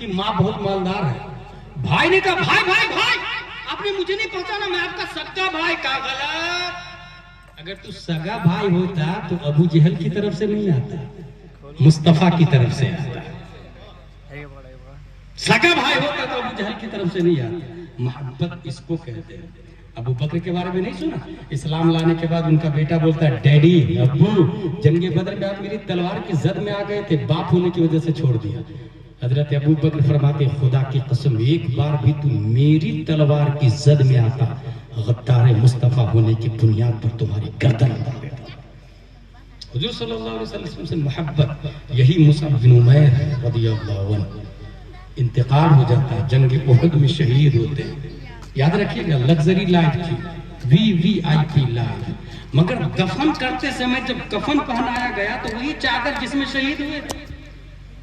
کی ماں بہت مالدار ہے. بھائی نے کہا بھائی بھائی بھائی آپ نے مجھے نہیں پہچانا, میں آپ کا سگا بھائی. کہا غلط, اگر تو سگا بھائی ہوتا تو ابو جہل کی طرف سے نہیں آتا, مصطفیٰ کی طرف سے آتا. سگا بھائی ہوتا تو ابو جہل کی طرف سے نہیں آتا. محبت اس کو کہتے ہیں. ابو بکر کے بارے میں نہیں سنا؟ اسلام لانے کے بعد ان کا بیٹا بولتا ہے ڈیڈی ابو جنگ بدر میں آپ میری تلوار کی زد میں آ گئے تھے, باپ ہونے کی وجہ سے چھوڑ دیا. حضرت ابو بکر فرماتے خدا کی قسم ایک بار بھی تو میری تلوار کی زد میں آتا, غدار مصطفیٰ ہونے کی بنیاد پر تمہاری گردن اتار دیتا. حضور صلی اللہ علیہ وسلم سے محبت. یہی مصعب بن عمیر رضی اللہ عنہ انتقال ہو جاتا ہے, جنگ احد میں شہید ہوتے ہیں. یاد رکھیے گا لگژری لائف تھی, وی آئی پی لائف. مگر کفن کرتے سمے جب کفن پہنایا گیا تو وہی چادر جس میں شہید ہوئے تھے.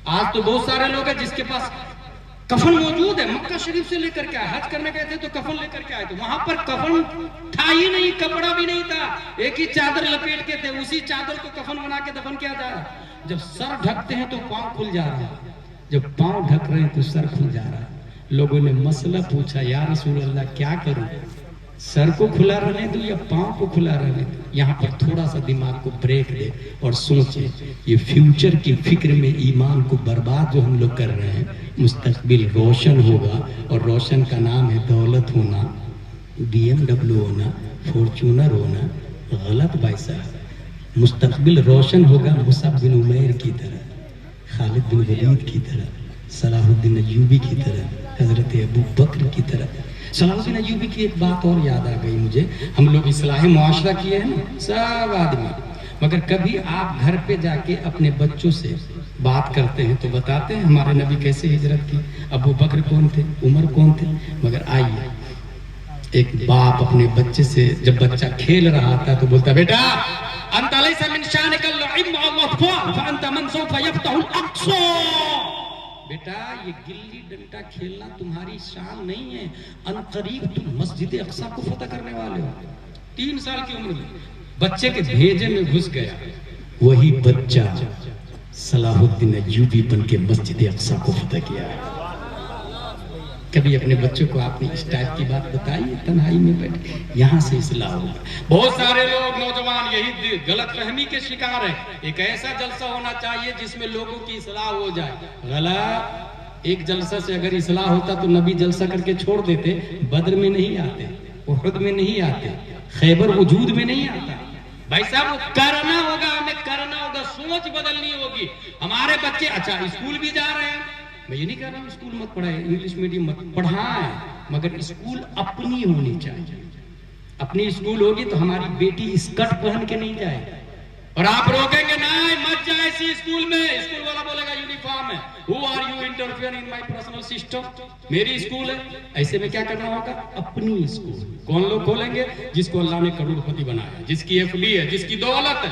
آج تو بہت سارے لوگ ہیں جس کے پاس کفن موجود ہے, مکہ شریف سے لے کر کے آئے, حج کرنے گئے تھے تو کفن لے کر کے آئے, تو وہاں پر کفن تھا ہی نہیں, کپڑا بھی نہیں تھا, ایک ہی چادر لپیٹ کے تھے, اسی چادر کو کفن بنا کے دفن کیا جا رہا. جب سر ڈھکتے ہیں تو پاؤں کھل جا رہا ہے, جب پاؤں ڈھک رہے ہیں تو سر کھل جا رہا ہے. لوگوں نے مسئلہ پوچھا یا رسول اللہ کیا کروں, سر کو کھلا رہنے دوں یا پاؤں کو کھلا رہنے دوں؟ یہاں پر تھوڑا سا دماغ کو بریک دے اور سوچے, یہ فیوچر کی فکر میں ایمان کو برباد جو ہم لوگ کر رہے ہیں. مستقبل روشن ہوگا, اور روشن کا نام ہے دولت ہونا, بی ایم ڈبلیو ہونا, فارچونر ہونا. غلط بھائی صاحب. مستقبل روشن ہوگا مصعب بن عمیر کی طرح, خالد بن ولید کی طرح, صلاح الدین ایوبی کی طرح, حضرت ابو بکر کی طرح. صلاح الدین ایوبی کی ایک بات اور یاد آ گئی مجھے. ہم لوگ اصلاح معاشرہ کیے ہیں نا سب آدمی, مگر کبھی آپ گھر پہ جا کے اپنے بچوں سے بات کرتے ہیں تو بتاتے ہیں ہمارے نبی کیسے ہجرت کی, ابو بکر کون تھے, عمر کون تھے. مگر آئیے, ایک باپ اپنے بچے سے جب بچہ کھیل رہا تھا تو بولتا بیٹا انت لیس من شانک اللعب مع الاطفال فانت من سوف یفتح الاقصی. بیٹا یہ گلی ڈنڈا کھیلنا تمہاری شان نہیں ہے, ان قریب تم مسجد اقصی کو فتح کرنے والے ہو. 3 سال کی عمر میں بچے کے بھیجے میں گھس گیا, وہی بچہ صلاح الدین ایوبی بن کے مسجد اقصی کو فتح کیا ہے. کبھی اپنے بچوں کو آپ نے اس ٹائپ کی بات بتائی, تنہائی میں بیٹھ یہاں سے اصلاح ہوگا. بہت سارے لوگ نوجوان یہی غلط فہمی کے شکار ہیں. ایک ایسا جلسہ ہونا چاہیے جس میں لوگوں کی اصلاح ہو جائے. غلط. ایک جلسہ سے اگر اصلاح ہوتا تو نبی جلسہ کر کے چھوڑ دیتے, بدر میں نہیں آتے, احد میں نہیں آتے, خیبر وجود میں نہیں آتا. بھائی صاحب وہ کرنا ہوگا, ہمیں کرنا ہوگا, سوچ بدلنی ہوگی. ہمارے بچے اچھا اسکول بھی جا رہے ہیں, میں یہ نہیں کہہ رہا ہوں اسکول مت پڑھائیں, انگلش میڈیم مت پڑھائیں, مگر اسکول اپنی ہونی چاہیے. اپنی اسکول ہوگی تو ہماری بیٹی اسکرٹ پہن کے نہیں جائے گی, اور آپ روکیں گے نہیں مت جائے اسی اسکول میں, اسکول والا بولے گا یونیفارم ہے. Who are you interfere in my personal system? میری اسکول ہے. ایسے میں کیا کرنا ہوگا, اپنی اسکول. کون لوگ کھولیں گے؟ جس کو اللہ نے کروڑپتی بنایا, جس کی ایف ڈی ہے, جس کی دولت ہے.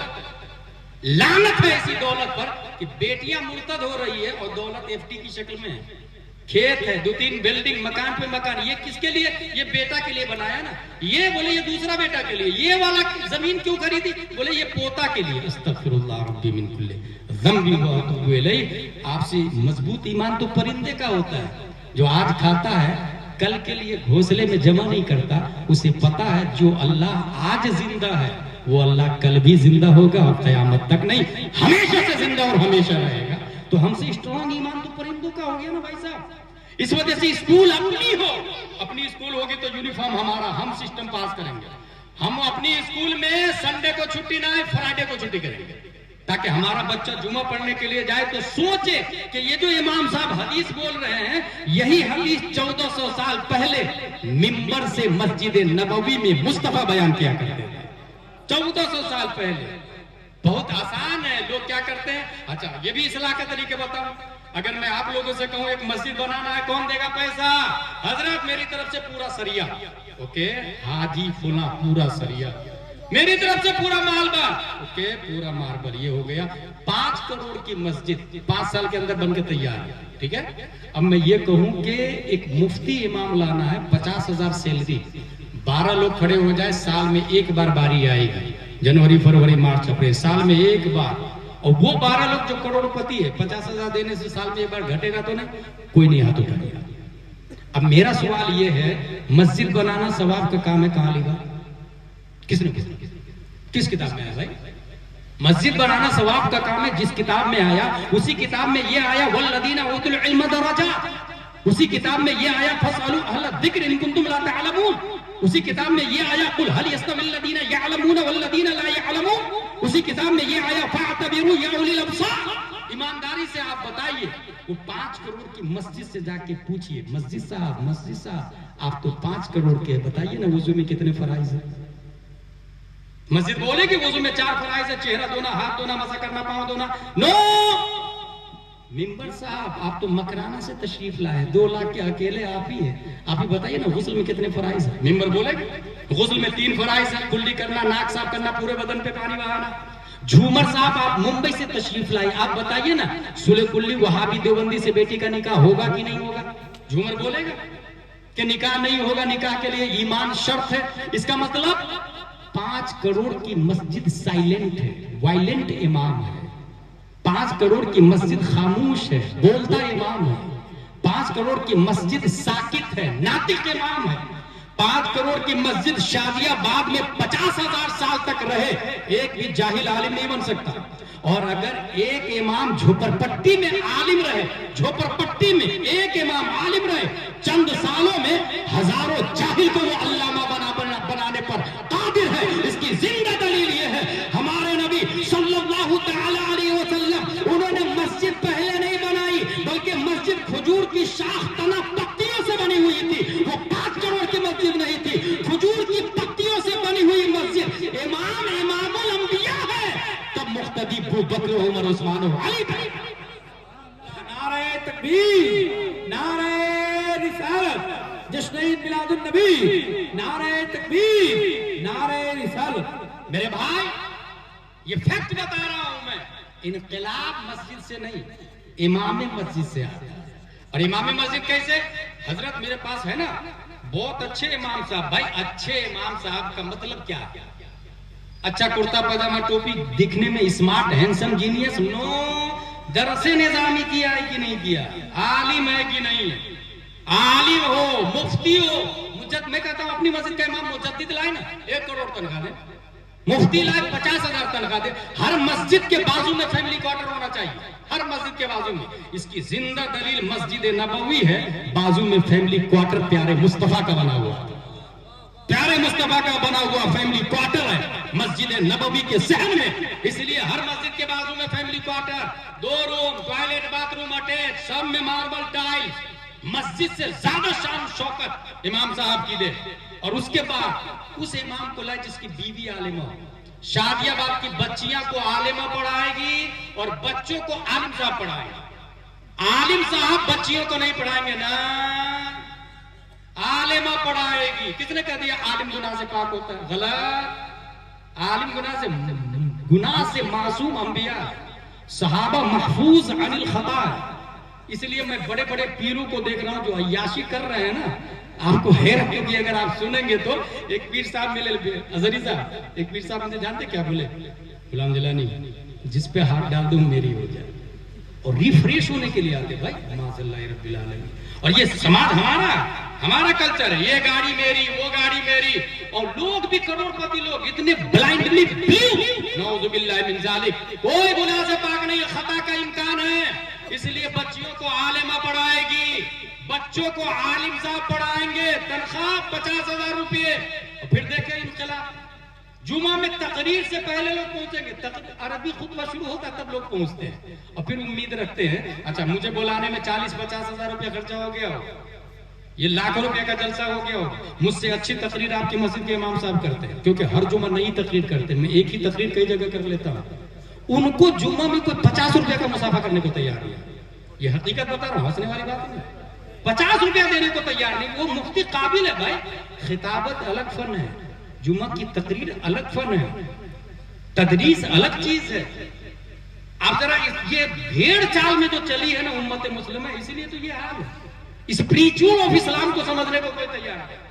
لعنت ہے ایسی دولت پر کہ بیٹیاں مرتد ہو رہی ہے اور دولت ایف ڈی کی شکل میں ہے. کھیت ہے, 2-3 بلڈنگ, مکان پہ مکان. یہ کس کے لیے؟ یہ بیٹا کے لیے بنایا نا. یہ بولے یہ دوسرا بیٹا کے لیے. یہ والا زمین کیوں خریدی؟ بولے یہ پوتا کے لیے. استغفر اللہ ربی من کل ذنب واتوب الیہ. آپ سے مضبوط ایمان تو پرندے کا ہوتا ہے, جو آج کھاتا ہے کل کے لیے گھونسلے میں جمع نہیں کرتا. اسے پتا ہے جو اللہ آج زندہ ہے وہ اللہ کل بھی زندہ ہوگا, اور قیامت تک نہیں, ہمیشہ سے زندہ اور ہمیشہ رہے گا. تو ہم سے اسٹرانگ ایمان تو پرندوں کا ہو گیا نا بھائی صاحب. اس وجہ سے اسکول اپنی ہو. اپنی اسکول ہوگی تو یونیفارم ہمارا, ہم سسٹم پاس کریں گے. ہم اپنی اسکول میں سنڈے کو چھٹی نہ ہے, فرائیڈے کو چھٹی کریں گے, تاکہ ہمارا بچہ جمعہ پڑھنے کے لیے جائے تو سوچے کہ یہ جو امام صاحب حدیث بول رہے ہیں, یہی حدیث 1400 سال پہلے منبر سے مسجد نبوی میں مصطفیٰ بیان کیا کرتے تھے. 1400 سال پہلے. بہت آسان ہے. لوگ کیا کرتے ہیں, اچھا یہ بھی اصلاح کے طریقے بتاؤں. اگر میں آپ لوگوں سے کہوں ایک مسجد بنانا ہے, کون دے گا پیسہ؟ حضرت میری طرف سے پورا سریہ. اوکے, حاجی فلاں پورا سریہ, میری طرف سے پورا ماربل. اوکے, پورا ماربل. یہ ہو گیا 5 کروڑ کی مسجد 5 سال کے اندر بن کے تیار ہے. ٹھیک ہے. اب میں یہ کہوں کہ ایک مفتی امام لانا ہے, 50,000 سیلری, 12 لوگ کھڑے ہو جائے, سال میں ایک بار باری آئے گی, جنوری فروری مارچ اپریل, سال میں ایک بار. اور وہ 12 لوگ جو کروڑ پتی ہے, 50,000 دینے سے سال میں ایک بار گھٹے گا تو نہیں. کوئی نہیں ہاتھ اٹھایا. اب میرا سوال یہ ہے مسجد بنانا ثواب کا کام ہے, کہاں لکھا؟ کس نے کس کتاب میں آیا بھائی؟ مسجد بنانا ثواب کا کام ہے, جس کتاب میں آیا اسی کتاب میں یہ آیا والذین اوتوا العلم درجات, اسی کتاب میں یہ آیا فاسألوا اہل الذکر ان کنتم لا تعلمون, اسی کتاب میں یہ آیا قل هل يستوي الذین یعلمون والذین لا یعلمون, اسی کتاب میں یہ آیا فاعتبروا یا اولی الابصار. ایمانداری سے آپ بتائیے, وہ 5 کروڑ کی مسجد سے جا کے پوچھئے, مسجد صاحب آپ تو 5 کروڑ کے, بتائیے نا وضو میں کتنے فرائض ہیں؟ مسجد بولے کہ وضو میں 4 فرائض ہے, چہرہ دھونا, ہاتھ دھونا, مسح کرنا, پاؤں دھونا. نو ممبر صاحب آپ تو مکرانہ سے تشریف لائے, 2 لاکھ کے اکیلے آپ ہی ہیں, آپ ہی بتائیے نا غسل میں کتنے فرائض ہیں؟ ممبر بولے کہ غسل میں 3 فرائض ہیں, کلی کرنا, ناک صاف کرنا, پورے بدن پہ پانی بہانا. جھومر صاحب آپ ممبئی سے تشریف لائے, آپ بتائیے نا سلح کلی وہابی دیوبندی سے بیٹی کا نکاح ہوگا کہ نہیں ہوگا؟ جھومر بولے گا کہ نکاح نہیں ہوگا, نکاح کے لیے ایمان شرط ہے. اس کا مطلب 5 کروڑ کی مسجد سائلنٹ ہے, وائلنٹ امام ہے. 5 کروڑ کی مسجد خاموش ہے, بولتا امام ہے. 5 کروڑ کی مسجد ساکت ہے, ناطق امام ہے. 5 کروڑ کی مسجد شادیہ آباد میں 50,000 سال تک رہے, ایک بھی جاہل عالم نہیں بن سکتا. اور اگر ایک امام جھوپڑپٹی میں عالم رہے, جھوپڑپٹی میں ایک امام عالم رہے, چند سالوں میں ہزاروں جاہل کو وہ علامہ بنانے پر قادر ہے. اس کی زندہ دلیل یہ ہے ہمارے نبی صلی اللہ تعالی علیہ وسلم, انہوں نے مسجد پہلے نہیں بنائی بلکہ مسجد کھجور کی شاخ تنا پتیوں سے بنی ہوئی تھی. وہ 5 کروڑ کی مسجد نہیں تھی, کھجور کی پتیوں سے بنی ہوئی مسجد. امام الانبیاء ہے, تب مقتدی ابو بکر, عمر, عثمان و علی. نعرہ تکبیر, نعرہ رسالت, جشن عید میلاد النبی, نعرہ تکبیر, نعرہ رسالت. میرے بھائی یہ فیکٹ بتا رہا ہوں میں, انقلاب مسجد سے نہیں, امام مسجد سے آتا ہے. اور امام مسجد کیسے؟ حضرت میرے پاس ہے نا بہت اچھے امام صاحب. بھائی اچھے امام صاحب کا مطلب کیا ہے؟ اچھا کرتا پاجامہ ٹوپی, دکھنے میں اسمارٹ, ہینسم, جینیس. نو, درس نظامی کیا ہے کہ نہیں کیا, عالم ہے کہ نہیں, عالم ہو, مفتی ہو. میں کہتا ہوں اپنی مسجد کا امام مجدد لائے نا 1 کروڑ تنخواہ دے, مفتی لائے 50,000 تنخواہ دے. ہر مسجد کے بازو میں فیملی کوارٹر ہونا چاہیے, ہر مسجد کے بازو میں. اس کی زندہ دلیل مسجد نبوی ہے, بازو میں فیملی کوارٹر پیارے مصطفیٰ کا بنا ہوا, پیارے مصطفیٰ کا بنا ہوا فیملی کوارٹر ہے مسجد نبوی کے صحن میں. اس لیے ہر مسجد کے بازو میں فیملی کوارٹر, 2 روم, ٹوائلٹ, باتھ روم اٹیچ, سب میں ماربل ٹائل. مسجد سے زیادہ شان شوکت امام صاحب کی دے. اور اس کے بعد اس امام کو لائے جس کی بیوی عالمہ ہو. شادی آباد کی بچیاں کو عالمہ پڑھائے گی اور بچوں کو عالم صاحب پڑھائے گا. عالم صاحب بچیوں کو نہیں پڑھائیں گے نا, عالمہ پڑھائے گی. کس نے کہہ دیا عالم گناہ سے پاک ہوتا ہے؟ غلط. عالم گناہ سے معصوم انبیاء, صحابہ محفوظ عن الخطا. اس لیے میں بڑے بڑے پیروں کو دیکھ رہا ہوں جو عیاشی کر رہے ہیں نا, آپ کو حیرت ہوگی اگر آپ سنیں گے تو. ایک پیر صاحب ملے, ازہری صاحب, ایک پیر صاحب مجھے جانتے کیا بولے؟ غلام جیلانی, جس پہ ہاتھ ڈال دوں میری ہو جائے. اور ریفریش ہونے کے لیے آتے بھائی, ماذ اللہ رب العالمین. اور یہ سماج ہمارا کلچر ہے, یہ گاڑی میری, وہ گاڑی میری. اور لوگ بھی کروڑ پتی لوگ اتنے بلائنڈلی نعوذ باللہ من ذالک. کوئی گناہ سے پاک نہیں, خطا کا امکان ہے. اس لیے بچیوں کو عالمہ پڑھائے گی, بچوں کو عالم صاحب پڑھائیں گے, تنخواہ 50,000 روپے. اور پھر دیکھیں انقلاب, جمعہ میں تقریر سے پہلے لوگ پہنچیں گے, عربی خطبہ شروع ہوتا تب لوگ پہنچتے ہیں. اور پھر امید رکھتے ہیں اچھا مجھے بلانے میں 40-50,000 روپے خرچہ ہو گیا ہو, یہ لاکھوں روپے کا جلسہ ہو گیا ہو. مجھ سے اچھی تقریر آپ کی مسجد کے امام صاحب کرتے ہیں, کیونکہ ہر جمعہ نئی تقریر کرتے ہیں. میں ایک ہی تقریر کئی جگہ کر لیتا ہوں. ان کو جمعہ میں کوئی 50 روپے کا مسافہ کرنے کو تیار نہیں. یہ حقیقت بتا رہا ہوں, ہنسنے والی بات نہیں. 50 روپیہ دینے کو تیار نہیں. وہ مفتی قابل ہے بھائی, خطابت الگ فن ہے, جمعہ کی تقریر الگ فن ہے, تدریس الگ چیز ہے. اب ذرا یہ بھیڑ چال میں جو چلی ہے نا امت مسلمہ, اسی لیے تو یہ حال ہے. اسپریچول آف اسلام کو سمجھنے کو کوئی تیار نہیں.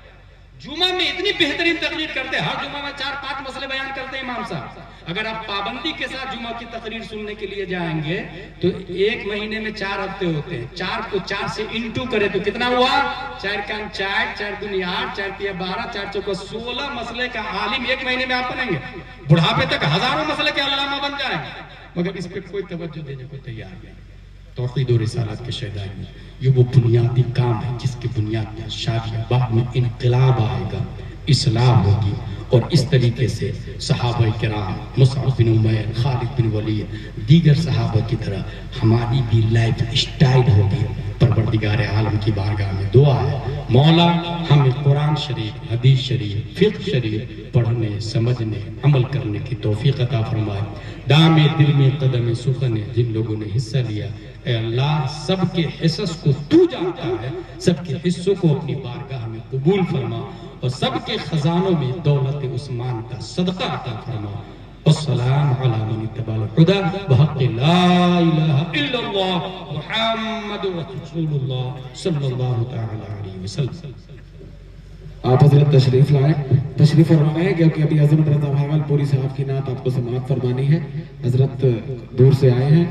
جمعہ میں اتنی بہترین تقریر کرتے ہیں، ہر جمعہ میں 4-5 مسئلے بیان کرتے ہیں امام صاحب. اگر آپ پابندی کے ساتھ جمعہ کی تقریر سننے کے لیے جائیں گے تو ایک مہینے میں 4 ہفتے ہوتے ہیں. 4 کو 4 سے انٹو کرے تو کتنا ہوا؟ 4 کا 4، 4 دنی 8، 4 تیا 12، 4 چوکا 16 مسئلے کا عالم ایک مہینے میں آپ بنیں گے. بڑھاپے تک ہزاروں مسئلے کے علامہ بن جائیں گے، مگر اس پہ کوئی توجہ دینے کو تیار نہیں. توحید و رسالت کے شہدائی میں یہ وہ بنیادی کام ہے جس کی بنیاد پر شادی بعد میں انقلاب آئے گا، اصلاح ہوگی. اور اس طریقے سے صحابہ کرام، مصعب بن عمیر، خالد بن ولید، دیگر صحابہ کی طرح ہماری بھی لائف اسٹائل ہوگی. پروردگار عالم کی بارگاہ میں دعا ہے مولا ہمیں قرآن شریف، حدیث شریف، فقہ شریف پڑھنے، سمجھنے، عمل کرنے کی توفیق عطا فرمائے. دام دل میں قدم سخن جن لوگوں نے حصہ لیا، اے اللہ سب کے حصص کو تو جانتا ہے، سب کے حصوں کو اپنی بارگاہ میں قبول فرما اور سب کے خزانوں میں دولت عثمان کا صدقہ عطا فرما. والسلام علی من اتبع الہدی بحق لا الہ الا اللہ محمد رسول اللہ صلی اللہ تعالی علیہ وسلم. آپ حضرت تشریف فرمائیں کیونکہ ابھی حضرت رضا بھاگل پوری صاحب کی نعت آپ کو سماعت فرمانی ہے. حضرت دور سے آئے ہیں.